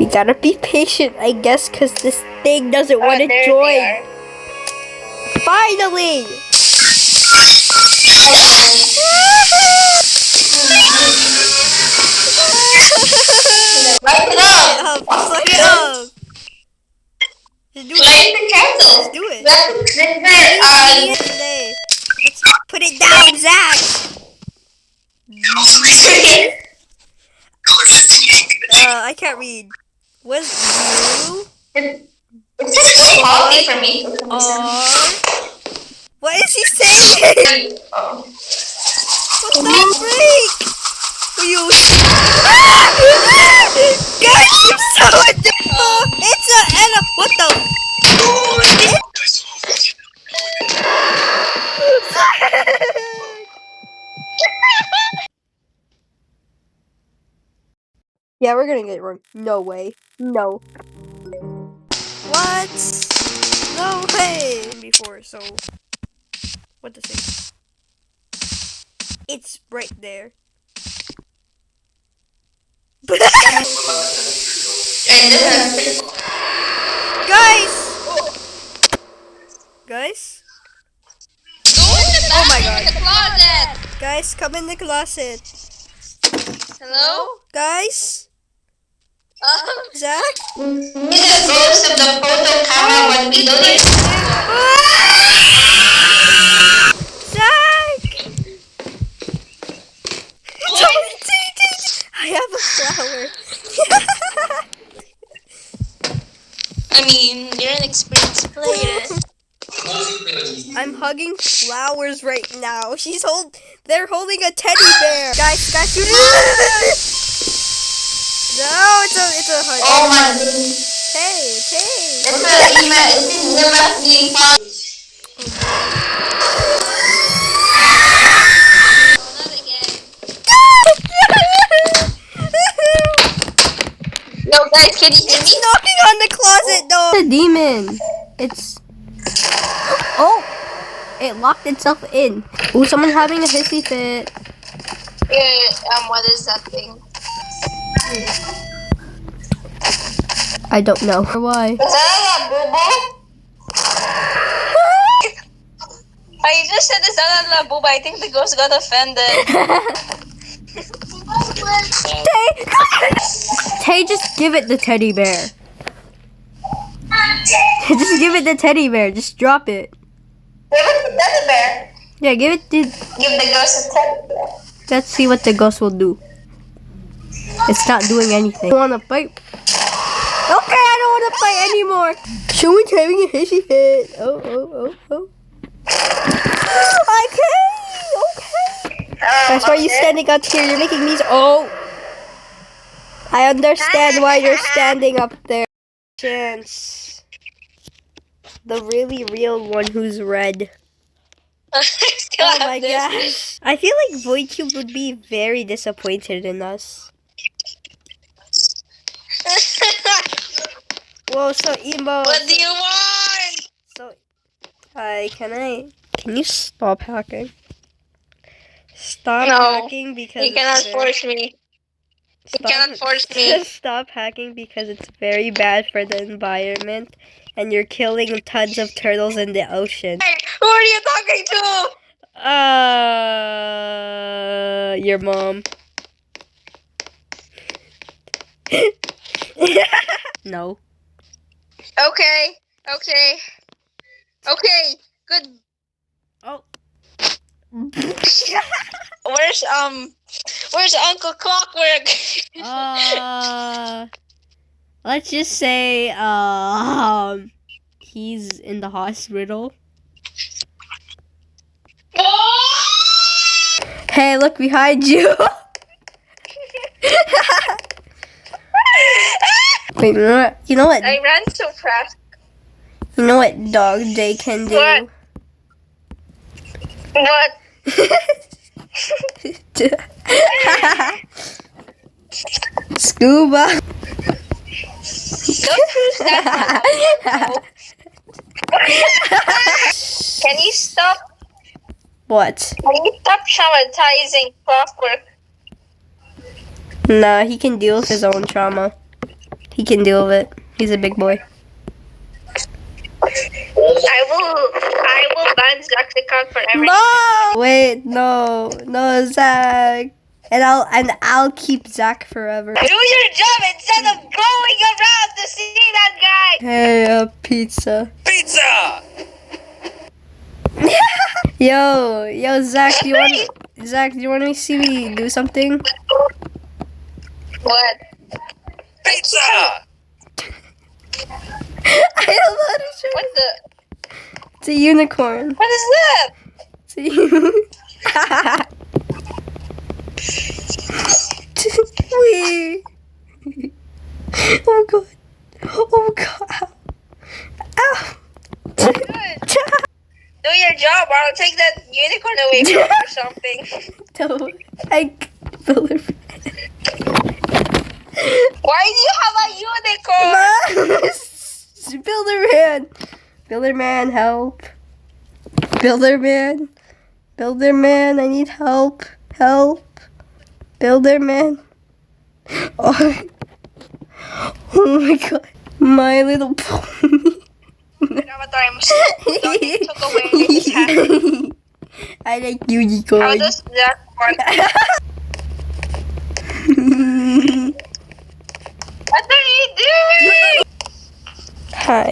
We gotta be patient, I guess, because this thing doesn't want to join. Finally! Light it up! Light it up! Let's do Light it. the candle! Let's do it. Let's put it down, Zach! I can't read. What's you? It's just too healthy for me. What is he saying? What the freak? You. Guys, I'm so addicted. It's a what the? Yeah, we're gonna get it wrong. No way. No. What? No way. Before, so what to say? It's right there. Guys? Oh my god. In the closet. Guys, come in the closet. Hello? Guys? Zach? This is the ghost of the photo camera when we don't need Zach! I have a flower. I mean, you're an experienced player. I'm hugging flowers right now. They're holding a teddy bear. Guys, no, it's a hug. Oh my goodness. Hey. Yo guys, can you hear me? It's knocking on the closet door. The demon. It locked itself in. Ooh, someone having a hissy fit. What is that thing? I don't know. Why? Is that a boo-boo? I just said is that a boo-boo. I think the ghost got offended. Tay, just give it the teddy bear. Just give it the teddy bear. Just drop it. Give it the teddy bear. Yeah, give the ghost a teddy bear. Let's see what the ghost will do. It's not doing anything. I want to fight. Okay, I don't want to fight anymore. Someone's having a hissy fit. Oh. Okay. Guys, why are you standing up here? You're making these. Oh. I understand why you're standing up there. Chance. The really real one who's red. Oh my gosh. I feel like VoidCube would be very disappointed in us. Whoa, so emo. What do you want? So, hi, can you stop hacking? Stop hacking because you cannot force me. You cannot force me. Stop hacking because it's very bad for the environment and you're killing tons of turtles in the ocean. Hey, who are you talking to? Your mom. No. Okay. Good. Oh. Where's Uncle Clockwork? Let's just say he's in the hospital. Hey, look behind you. Wait, you know what? I ran so fast. You know what Dog Day can do? What? Scuba. Don't choose that one. Can you stop? What? Can you stop traumatizing Clockwork? Nah, he can deal with his own trauma. He can deal with it. He's a big boy. I will ban Zack's account forever. No! Wait, no, Zach. And I'll keep Zach forever. Do your job instead of going around to see that guy. Hey, pizza. Pizza! Yo, Zach, do you want to see me do something? What? Pizza! I don't know how to show. What the? It's a unicorn. What is that? It's a unicorn. Wee. Oh god. Oh god. Ow. Good. Do your job, or I'll take that unicorn away from you or something. Don't. Builder. Why do you have a unicorn? Builder man, help. Builder man, I need help. Builder man. Oh my god. My Little Pony. Avatar, I'm so took away his hat. I like unicorn. How does that work? What are you doing? Hi.